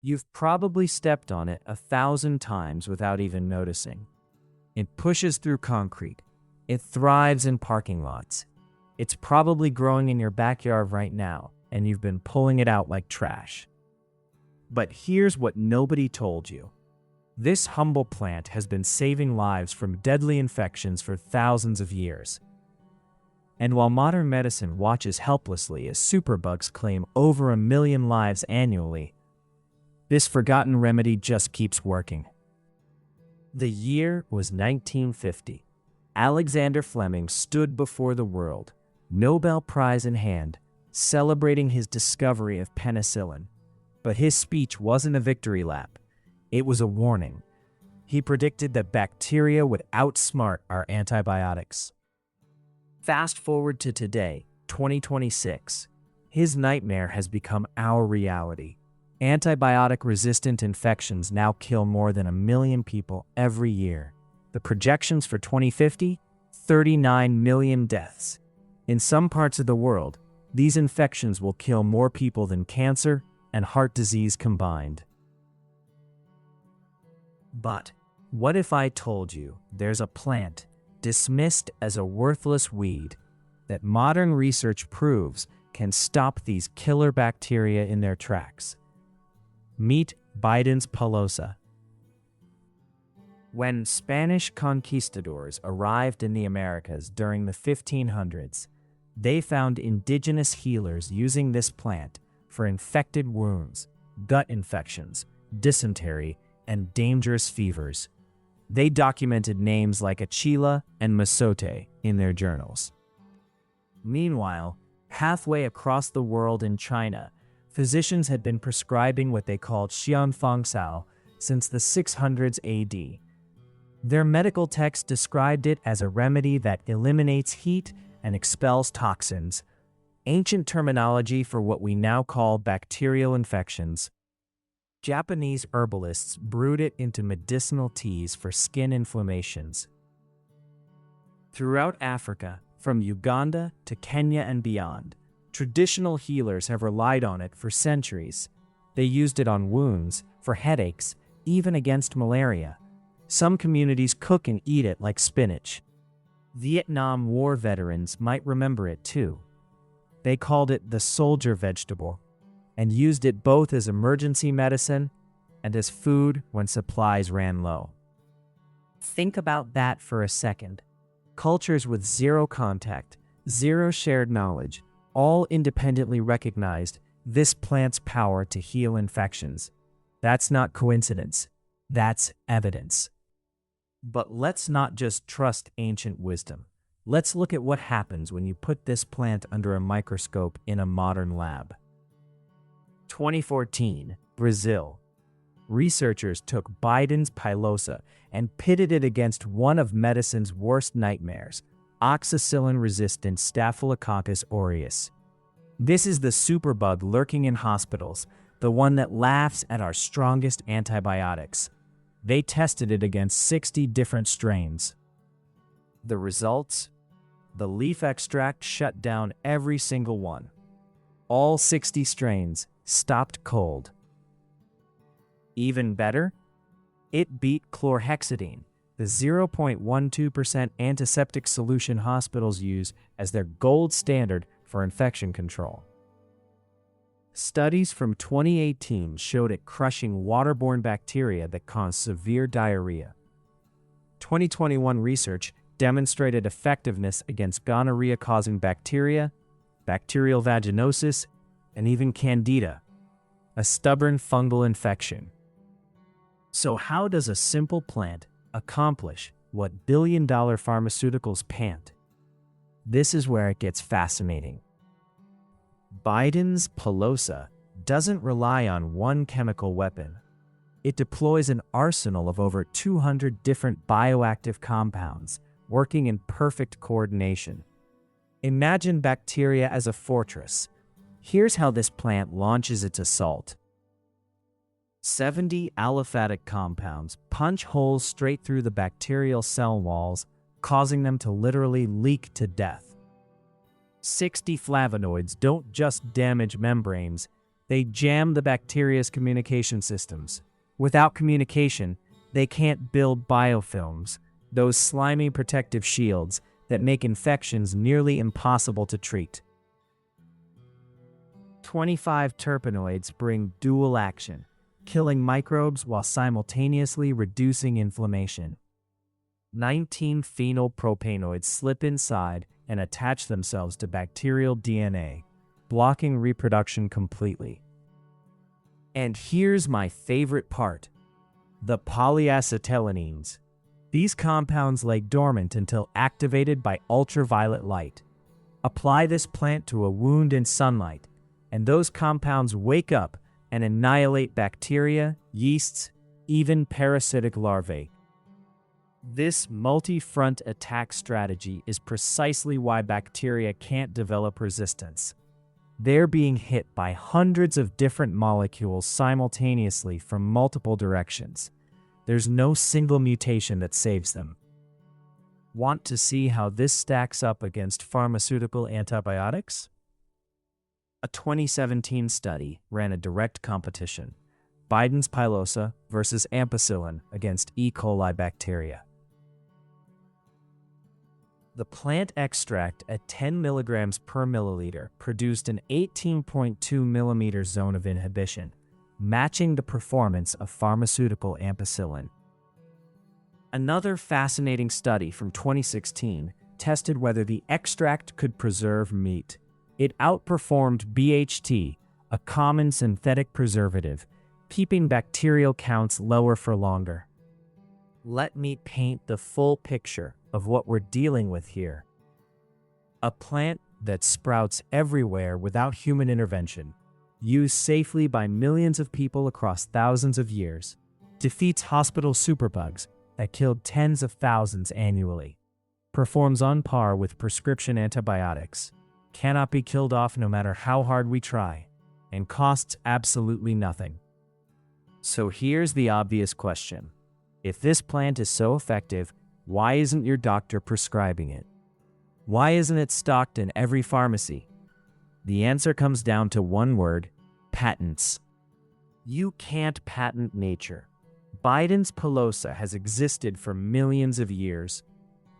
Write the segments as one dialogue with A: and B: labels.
A: You've probably stepped on it 1,000 times without even noticing. It pushes through concrete. It thrives in parking lots. It's probably growing in your backyard right now, and you've been pulling it out like trash. But here's what nobody told you. This humble plant has been saving lives from deadly infections for thousands of years. And while modern medicine watches helplessly as superbugs claim over 1 million lives annually, this forgotten remedy just keeps working. The year was 1950. Alexander Fleming stood before the world, Nobel Prize in hand, celebrating his discovery of penicillin. But his speech wasn't a victory lap. It was a warning. He predicted that bacteria would outsmart our antibiotics. Fast forward to today, 2026. His nightmare has become our reality. Antibiotic-resistant infections now kill more than 1 million people every year. The projections for 2050? 39 million deaths. In some parts of the world, these infections will kill more people than cancer and heart disease combined. But what if I told you there's a plant dismissed as a worthless weed that modern research proves can stop these killer bacteria in their tracks? Meet Biden's pilosa. When Spanish conquistadors arrived in the Americas during the 1500s, they found indigenous healers using this plant for infected wounds, gut infections, dysentery, and dangerous fevers. They documented names like Achila and Masote in their journals. Meanwhile, halfway across the world in China, physicians had been prescribing what they called xianfangcao since the 600s AD. Their medical text described it as a remedy that eliminates heat and expels toxins, ancient terminology for what we now call bacterial infections. Japanese herbalists brewed it into medicinal teas for skin inflammations. Throughout Africa, from Uganda to Kenya and beyond, traditional healers have relied on it for centuries. They used it on wounds, for headaches, even against malaria. Some communities cook and eat it like spinach. Vietnam War veterans might remember it too. They called it the soldier vegetable and used it both as emergency medicine and as food when supplies ran low. Think about that for a second. Cultures with zero contact, zero shared knowledge, all independently recognized this plant's power to heal infections. That's not coincidence. That's evidence. But let's not just trust ancient wisdom. Let's look at what happens when you put this plant under a microscope in a modern lab. 2014, Brazil. Researchers took Biden's pilosa and pitted it against one of medicine's worst nightmares, oxacillin-resistant Staphylococcus aureus. This is the superbug lurking in hospitals, the one that laughs at our strongest antibiotics. They tested it against 60 different strains. The results? The leaf extract shut down every single one. All 60 strains stopped cold. Even better, it beat chlorhexidine, the 0.12% antiseptic solution hospitals use as their gold standard for infection control. Studies from 2018 showed it crushing waterborne bacteria that cause severe diarrhea. 2021 research demonstrated effectiveness against gonorrhea-causing bacteria, bacterial vaginosis, and even candida, a stubborn fungal infection. So how does a simple plant accomplish what billion-dollar pharmaceuticals pant? This is where it gets fascinating. Biden's pilosa doesn't rely on one chemical weapon. It deploys an arsenal of over 200 different bioactive compounds working in perfect coordination. Imagine bacteria as a fortress. Here's how this plant launches its assault. 70 aliphatic compounds punch holes straight through the bacterial cell walls, causing them to literally leak to death. 60 flavonoids don't just damage membranes, They jam the bacteria's communication systems. Without communication, they can't build biofilms, those slimy protective shields that make infections nearly impossible to treat. 25 terpenoids bring dual action, killing microbes while simultaneously reducing inflammation. 19 phenylpropanoids slip inside and attach themselves to bacterial DNA, blocking reproduction completely. And here's my favorite part: the polyacetylenines. These compounds lay dormant until activated by ultraviolet light. Apply this plant to a wound in sunlight, and those compounds wake up and annihilate bacteria, yeasts, even parasitic larvae. This multi-front attack strategy is precisely why bacteria can't develop resistance. They're being hit by hundreds of different molecules simultaneously from multiple directions. There's no single mutation that saves them. Want to see how this stacks up against pharmaceutical antibiotics? A 2017 study ran a direct competition: Biden's pilosa versus ampicillin against E. coli bacteria. The plant extract at 10 milligrams per milliliter produced an 18.2 millimeter zone of inhibition, matching the performance of pharmaceutical ampicillin. Another fascinating study from 2016 tested whether the extract could preserve meat. It outperformed BHT, a common synthetic preservative, keeping bacterial counts lower for longer. Let me paint the full picture of what we're dealing with here. A plant that sprouts everywhere without human intervention, used safely by millions of people across thousands of years, defeats hospital superbugs that killed tens of thousands annually, performs on par with prescription antibiotics, cannot be killed off no matter how hard we try, and costs absolutely nothing. So here's the obvious question. If this plant is so effective, why isn't your doctor prescribing it? Why isn't it stocked in every pharmacy? The answer comes down to one word: patents. You can't patent nature. Biden's pilosa has existed for millions of years.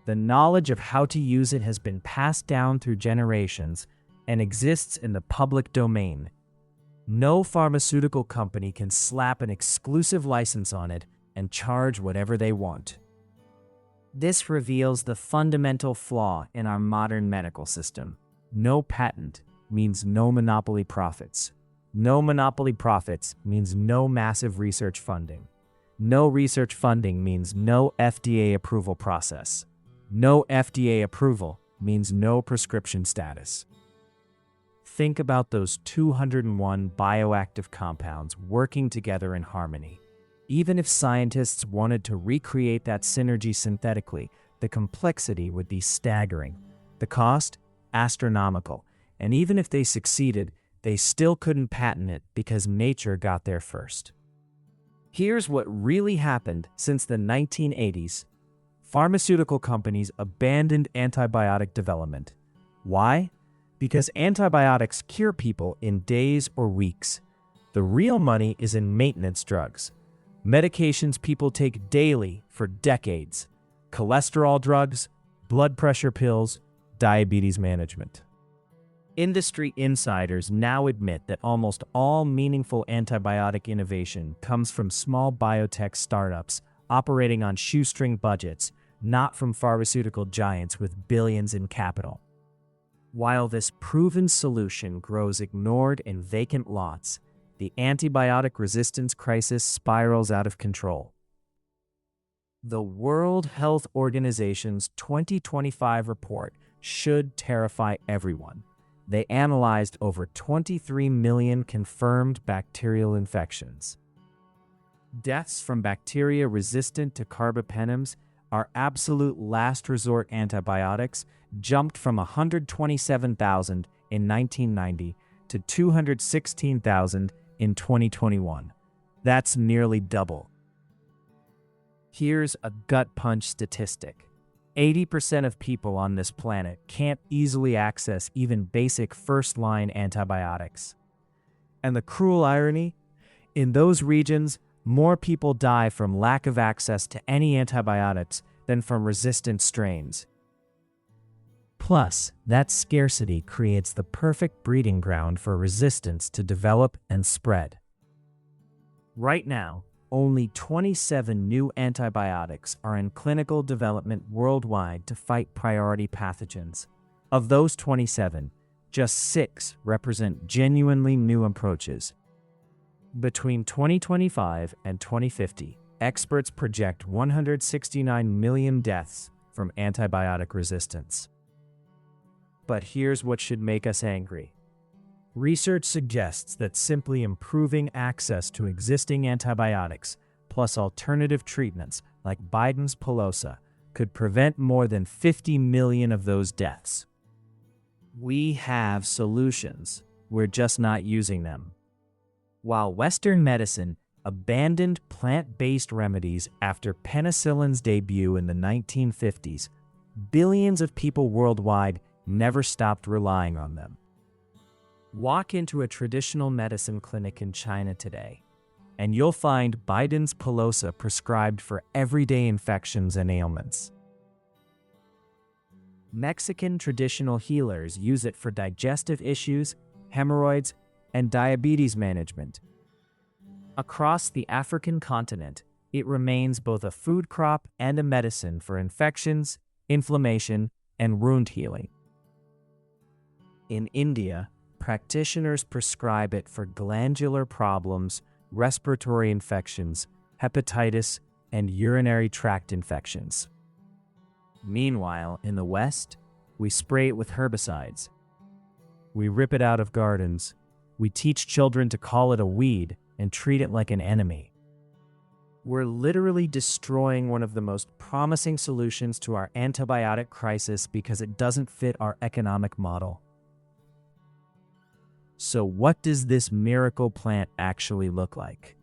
A: The knowledge of how to use it has been passed down through generations and exists in the public domain. No pharmaceutical company can slap an exclusive license on it and charge whatever they want. This reveals the fundamental flaw in our modern medical system. No patent means no monopoly profits. No monopoly profits means no massive research funding. No research funding means no FDA approval process. No FDA approval means no prescription status. Think about those 201 bioactive compounds working together in harmony. Even if scientists wanted to recreate that synergy synthetically, the complexity would be staggering. The cost? Astronomical. And even if they succeeded, they still couldn't patent it because nature got there first. Here's what really happened since the 1980s. Pharmaceutical companies abandoned antibiotic development. Why? Because antibiotics cure people in days or weeks. The real money is in maintenance drugs. Medications people take daily for decades. Cholesterol drugs, blood pressure pills, diabetes management. Industry insiders now admit that almost all meaningful antibiotic innovation comes from small biotech startups operating on shoestring budgets, not from pharmaceutical giants with billions in capital. While this proven solution grows ignored in vacant lots, the antibiotic resistance crisis spirals out of control. The World Health Organization's 2025 report should terrify everyone. They analyzed over 23 million confirmed bacterial infections. Deaths from bacteria resistant to carbapenems, our absolute last resort antibiotics, jumped from 127,000 in 1990 to 216,000 in 2021. That's nearly double. Here's a gut punch statistic. 80% of people on this planet can't easily access even basic first-line antibiotics. And the cruel irony? In those regions, more people die from lack of access to any antibiotics than from resistant strains. Plus, that scarcity creates the perfect breeding ground for resistance to develop and spread. Right now, only 27 new antibiotics are in clinical development worldwide to fight priority pathogens. Of those 27, just 6 represent genuinely new approaches. Between 2025 and 2050, experts project 169 million deaths from antibiotic resistance. But here's what should make us angry. Research suggests that simply improving access to existing antibiotics, plus alternative treatments like Biden's pilosa, could prevent more than 50 million of those deaths. We have solutions. We're just not using them. While Western medicine abandoned plant-based remedies after penicillin's debut in the 1950s, billions of people worldwide never stopped relying on them. Walk into a traditional medicine clinic in China today, and you'll find Biden's pilosa prescribed for everyday infections and ailments. Mexican traditional healers use it for digestive issues, hemorrhoids, and diabetes management. Across the African continent, it remains both a food crop and a medicine for infections, inflammation, and wound healing. In India, practitioners prescribe it for glandular problems, respiratory infections, hepatitis, and urinary tract infections. Meanwhile, in the West, we spray it with herbicides. We rip it out of gardens. We teach children to call it a weed and treat it like an enemy. We're literally destroying one of the most promising solutions to our antibiotic crisis because it doesn't fit our economic model. So what does this miracle plant actually look like?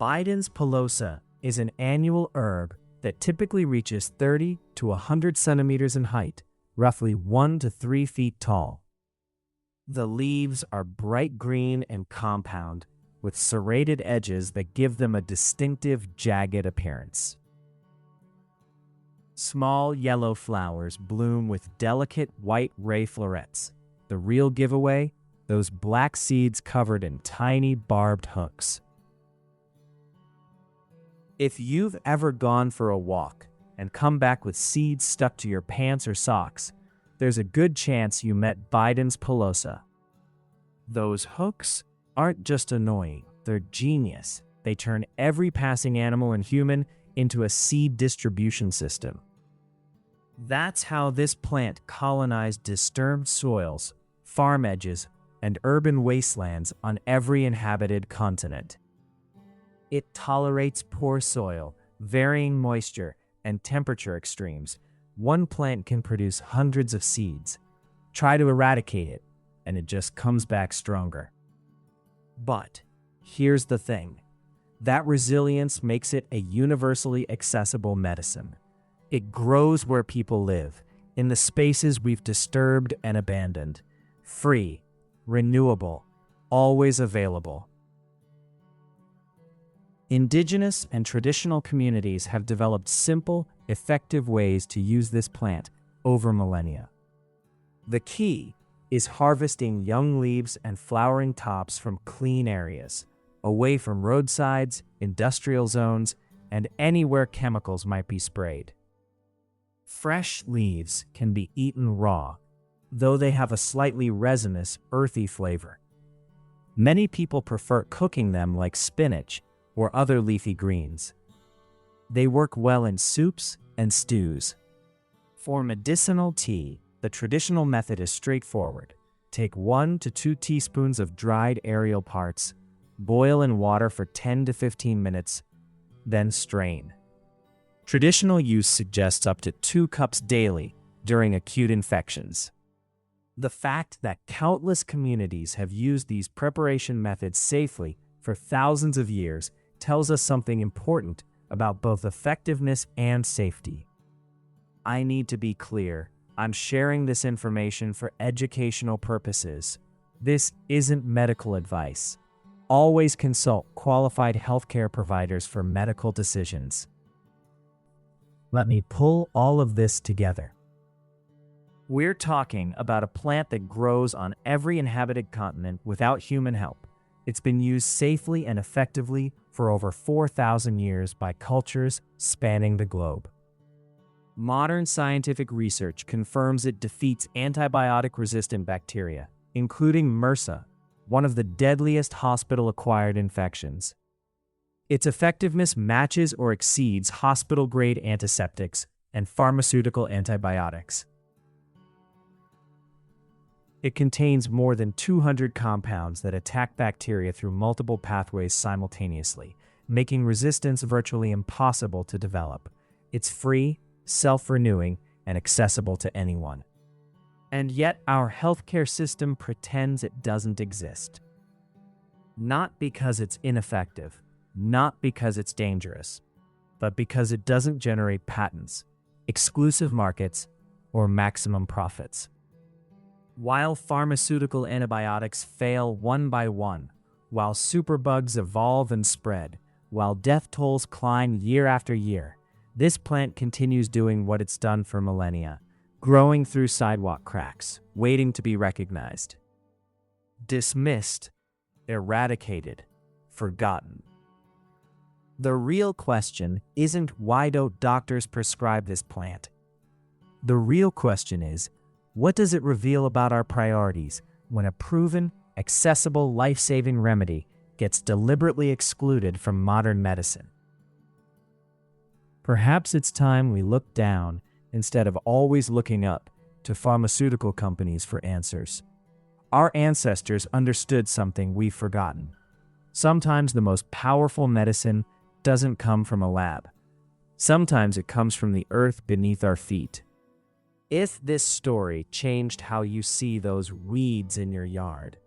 A: Biden's pilosa is an annual herb that typically reaches 30 to 100 centimeters in height, roughly 1 to 3 feet tall. The leaves are bright green and compound, with serrated edges that give them a distinctive, jagged appearance. Small yellow flowers bloom with delicate white ray florets. The real giveaway? Those black seeds covered in tiny barbed hooks. If you've ever gone for a walk and come back with seeds stuck to your pants or socks, there's a good chance you met Biden's pilosa. Those hooks aren't just annoying, they're genius. They turn every passing animal and human into a seed distribution system. That's how this plant colonized disturbed soils, farm edges, and urban wastelands on every inhabited continent. It tolerates poor soil, varying moisture, and temperature extremes. One plant can produce hundreds of seeds. Try to eradicate it, and it just comes back stronger. But here's the thing. That resilience makes it a universally accessible medicine. It grows where people live, in the spaces we've disturbed and abandoned. Free, renewable, always available. Indigenous and traditional communities have developed simple, effective ways to use this plant over millennia. The key is harvesting young leaves and flowering tops from clean areas, away from roadsides, industrial zones, and anywhere chemicals might be sprayed. Fresh leaves can be eaten raw, though they have a slightly resinous, earthy flavor. Many people prefer cooking them like spinach or other leafy greens. They work well in soups and stews. For medicinal tea, the traditional method is straightforward. Take 1 to 2 teaspoons of dried aerial parts, boil in water for 10 to 15 minutes, then strain. Traditional use suggests up to 2 cups daily during acute infections. The fact that countless communities have used these preparation methods safely for thousands of years tells us something important about both effectiveness and safety. I need to be clear, I'm sharing this information for educational purposes. This isn't medical advice. Always consult qualified healthcare providers for medical decisions. Let me pull all of this together. We're talking about a plant that grows on every inhabited continent without human help. It's been used safely and effectively for over 4,000 years by cultures spanning the globe. Modern scientific research confirms it defeats antibiotic-resistant bacteria, including MRSA, one of the deadliest hospital-acquired infections. Its effectiveness matches or exceeds hospital-grade antiseptics and pharmaceutical antibiotics. It contains more than 200 compounds that attack bacteria through multiple pathways simultaneously, making resistance virtually impossible to develop. It's free, self-renewing, and accessible to anyone. And yet our healthcare system pretends it doesn't exist. Not because it's ineffective, not because it's dangerous, but because it doesn't generate patents, exclusive markets, or maximum profits. While pharmaceutical antibiotics fail one by one, while superbugs evolve and spread, while death tolls climb year after year, this plant continues doing what it's done for millennia, growing through sidewalk cracks, waiting to be recognized. Dismissed, eradicated, forgotten. The real question isn't why don't doctors prescribe this plant? The real question is, what does it reveal about our priorities when a proven, accessible, life-saving remedy gets deliberately excluded from modern medicine? Perhaps it's time we look down instead of always looking up to pharmaceutical companies for answers. Our ancestors understood something we've forgotten. Sometimes the most powerful medicine doesn't come from a lab. Sometimes it comes from the earth beneath our feet. If this story changed how you see those weeds in your yard,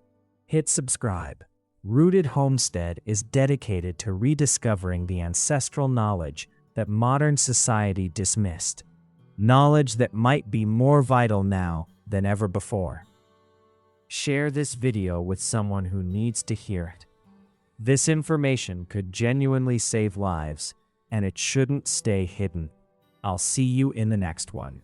A: hit subscribe. Rooted Homestead is dedicated to rediscovering the ancestral knowledge that modern society dismissed. Knowledge that might be more vital now than ever before. Share this video with someone who needs to hear it. This information could genuinely save lives, and it shouldn't stay hidden. I'll see you in the next one.